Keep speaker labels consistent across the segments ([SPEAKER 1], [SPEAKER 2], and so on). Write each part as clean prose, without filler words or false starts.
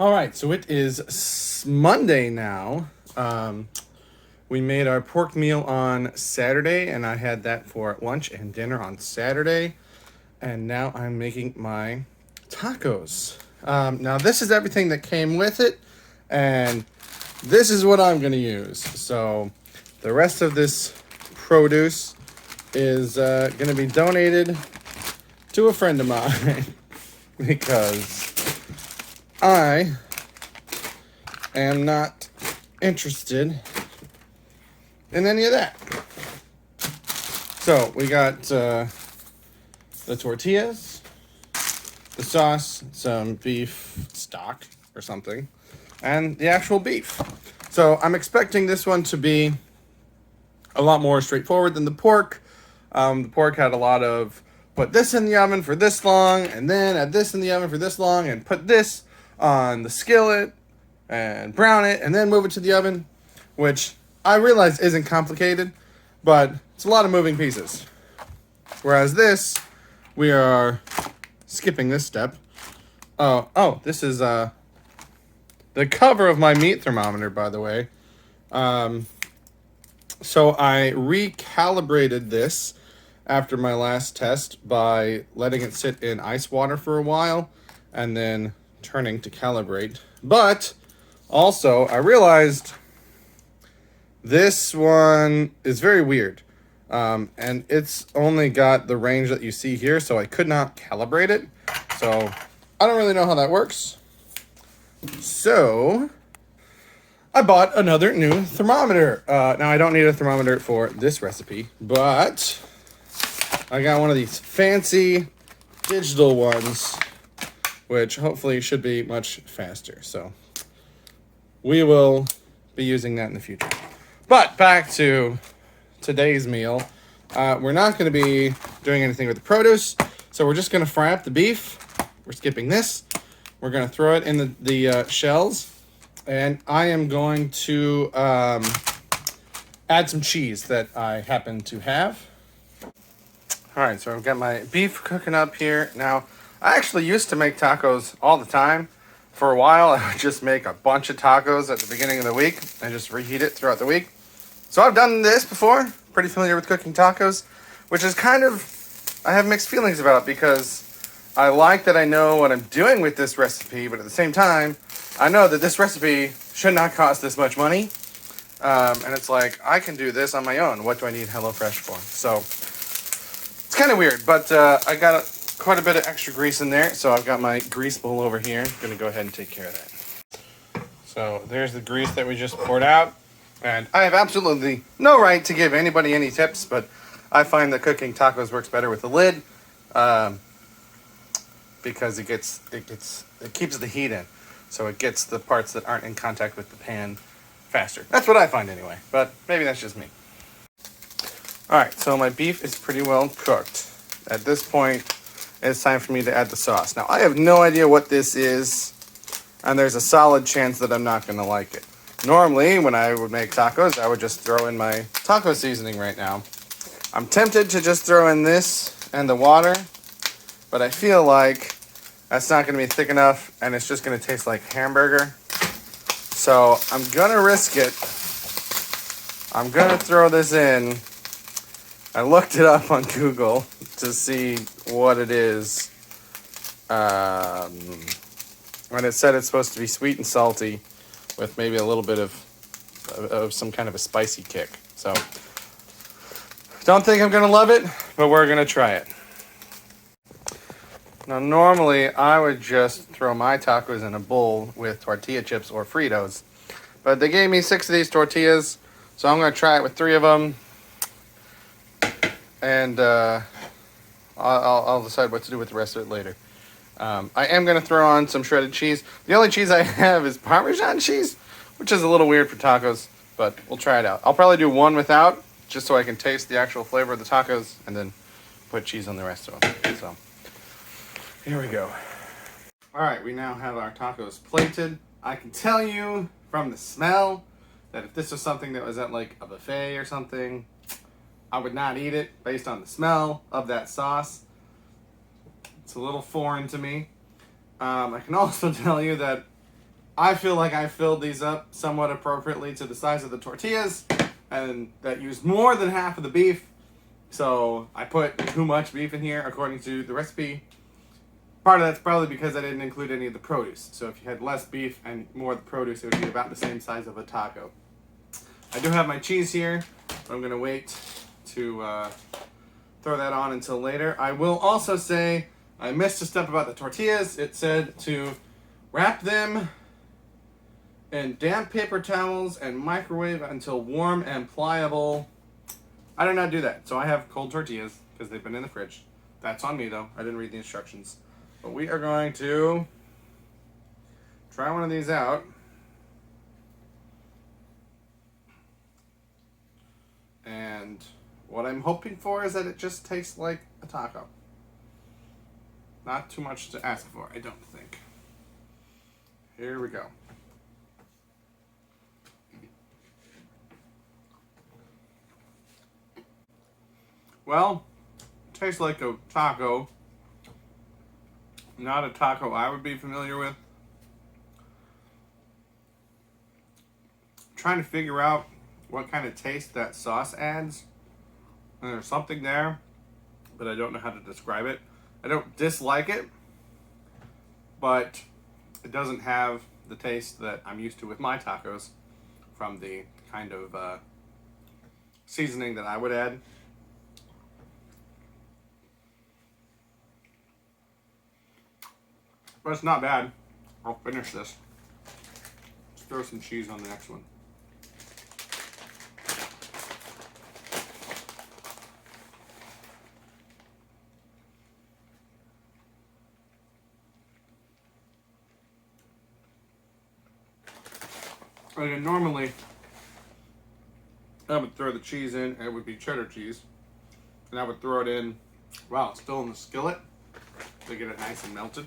[SPEAKER 1] All right, so it is Monday now. We made our pork meal on Saturday, and I had that for lunch and dinner on Saturday. And now I'm making my tacos. Now, this is everything that came with it, and this is what I'm going to use. So, the rest of this produce is going to be donated to a friend of mine because I am not interested in any of that. So we got the tortillas, the sauce, some beef stock or something, and the actual beef. So I'm expecting this one to be a lot more straightforward than the pork. The pork had a lot of put this in the oven for this long, and then add this in the oven for this long, and put this on the skillet, and brown it, and then move it to the oven, which I realize isn't complicated, but it's a lot of moving pieces. Whereas this, we are skipping this step. Oh, this is the cover of my meat thermometer, by the way. So I recalibrated this after my last test by letting it sit in ice water for a while and then turning to calibrate. But also, I realized this one is very weird. And it's only got the range that you see here, so I could not calibrate it. So I don't really know how that works. So I bought another new thermometer. Now, I don't need a thermometer for this recipe, but I got one of these fancy digital ones, which hopefully should be much faster. So we will be using that in the future. But back to today's meal. We're not going to be doing anything with the produce, so we're just going to fry up the beef. We're skipping this. We're going to throw it in the shells, and I am going to add some cheese that I happen to have. All right, so I've got my beef cooking up here. Now, I actually used to make tacos all the time. For a while, I would just make a bunch of tacos at the beginning of the week and just reheat it throughout the week. So I've done this before, pretty familiar with cooking tacos, which is kind of, I have mixed feelings about because I like that I know what I'm doing with this recipe, but at the same time, I know that this recipe should not cost this much money. And it's like, I can do this on my own. What do I need HelloFresh for? So it's kind of weird, but I got quite a bit of extra grease in there. So I've got my grease bowl over here. I'm going to go ahead and take care of that. So there's the grease that we just poured out. And I have absolutely no right to give anybody any tips, but I find that cooking tacos works better with the lid because it keeps the heat in. So it gets the parts that aren't in contact with the pan faster. That's what I find anyway, but maybe that's just me. Alright, so my beef is pretty well cooked. At this point, it's time for me to add the sauce. Now, I have no idea what this is, and there's a solid chance that I'm not going to like it. Normally, when I would make tacos, I would just throw in my taco seasoning right now. I'm tempted to just throw in this and the water, but I feel like that's not going to be thick enough, and it's just going to taste like hamburger. So I'm going to risk it. I'm going to throw this in. I looked it up on Google to see what it is. And it said it's supposed to be sweet and salty with maybe a little bit of some kind of a spicy kick. So don't think I'm going to love it, but we're going to try it. Now, normally I would just throw my tacos in a bowl with tortilla chips or Fritos, but they gave me 6 of these tortillas, so I'm going to try it with 3 of them, and I'll decide what to do with the rest of it later. I am going to throw on some shredded cheese. The only cheese I have is Parmesan cheese, which is a little weird for tacos, but we'll try it out. I'll probably do one without, just so I can taste the actual flavor of the tacos, and then put cheese on the rest of them. So here we go. All right, we now have our tacos plated. I can tell you from the smell that if this was something that was at like a buffet or something, I would not eat it based on the smell of that sauce. It's a little foreign to me. I can also tell you that I feel like I filled these up somewhat appropriately to the size of the tortillas, and that used more than half of the beef. So I put too much beef in here according to the recipe. Part of that's probably because I didn't include any of the produce. So if you had less beef and more of the produce, it would be about the same size of a taco. I do have my cheese here, but I'm going to wait to throw that on until later. I will also say I missed a step about the tortillas. It said to wrap them in damp paper towels and microwave until warm and pliable. I did not do that, so I have cold tortillas because they've been in the fridge. That's on me though. I didn't read the instructions. But we are going to try one of these out. And what I'm hoping for is that it just tastes like a taco. Not too much to ask for, I don't think. Here we go. Well, it tastes like a taco. Not a taco I would be familiar with. I'm trying to figure out what kind of taste that sauce adds. And there's something there, but I don't know how to describe it. I don't dislike it, but it doesn't have the taste that I'm used to with my tacos from the kind of seasoning that I would add. But it's not bad. I'll finish this. Let's throw some cheese on the next one. And normally, I would throw the cheese in, and it would be cheddar cheese. And I would throw it in while it's still in the skillet to get it nice and melted.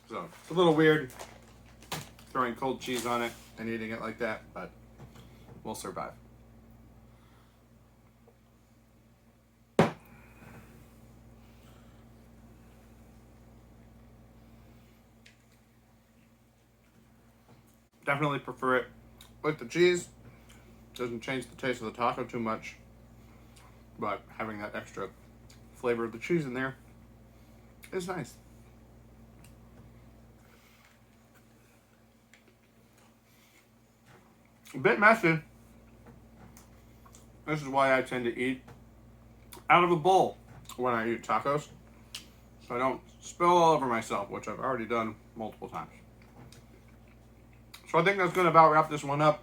[SPEAKER 1] So it's a little weird throwing cold cheese on it and eating it like that, but we'll survive. Definitely prefer it with the cheese. Doesn't change the taste of the taco too much, but having that extra flavor of the cheese in there is nice. A bit messy. This is why I tend to eat out of a bowl when I eat tacos, so I don't spill all over myself, which I've already done multiple times. So I think that's going to about wrap this one up.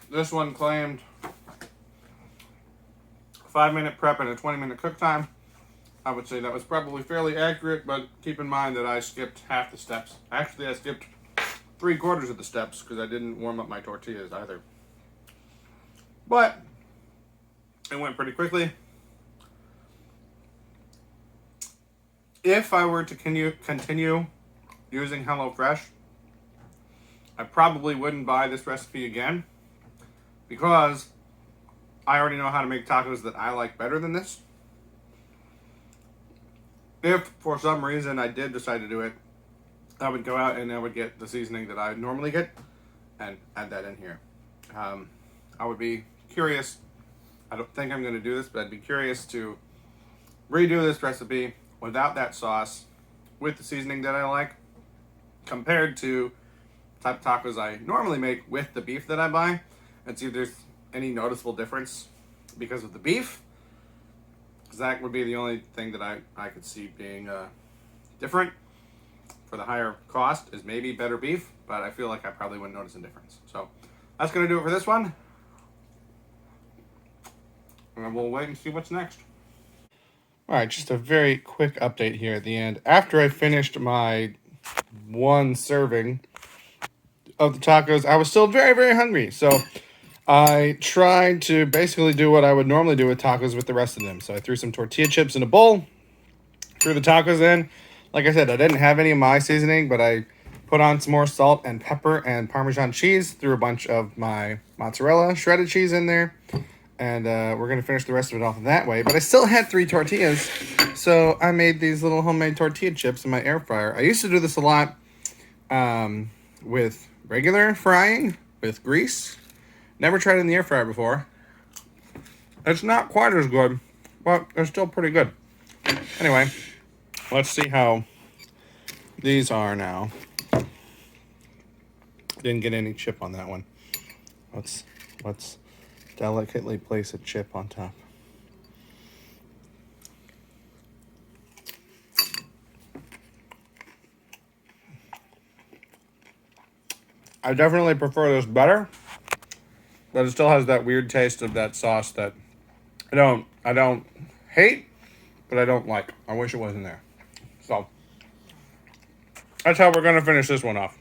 [SPEAKER 1] This one claimed 5-minute prep and a 20-minute cook time. I would say that was probably fairly accurate, but keep in mind that I skipped half the steps. Actually, I skipped 3/4 of the steps because I didn't warm up my tortillas either. But it went pretty quickly. If I were to continue using HelloFresh, I probably wouldn't buy this recipe again because I already know how to make tacos that I like better than this. If for some reason I did decide to do it, I would go out and I would get the seasoning that I normally get and add that in here. I would be curious. I don't think I'm going to do this, but I'd be curious to redo this recipe without that sauce with the seasoning that I like compared to type of tacos I normally make with the beef that I buy and see if there's any noticeable difference because of the beef. Because that would be the only thing that I could see being different for the higher cost is maybe better beef, but I feel like I probably wouldn't notice a difference. So that's going to do it for this one. And we'll wait and see what's next. All right, just a very quick update here at the end. After I finished my one serving of the tacos, I was still very, very hungry. So I tried to basically do what I would normally do with tacos with the rest of them. So I threw some tortilla chips in a bowl, threw the tacos in. Like I said, I didn't have any of my seasoning, but I put on some more salt and pepper and Parmesan cheese, threw a bunch of my mozzarella shredded cheese in there, And we're going to finish the rest of it off that way. But I still had 3 tortillas, so I made these little homemade tortilla chips in my air fryer. I used to do this a lot with regular frying, with grease. Never tried it in the air fryer before. It's not quite as good, but it's still pretty good. Anyway, let's see how these are now. Didn't get any chip on that one. Let's delicately place a chip on top. I definitely prefer this better, but it still has that weird taste of that sauce that I don't hate, but I don't like. I wish it wasn't there. So that's how we're gonna finish this one off.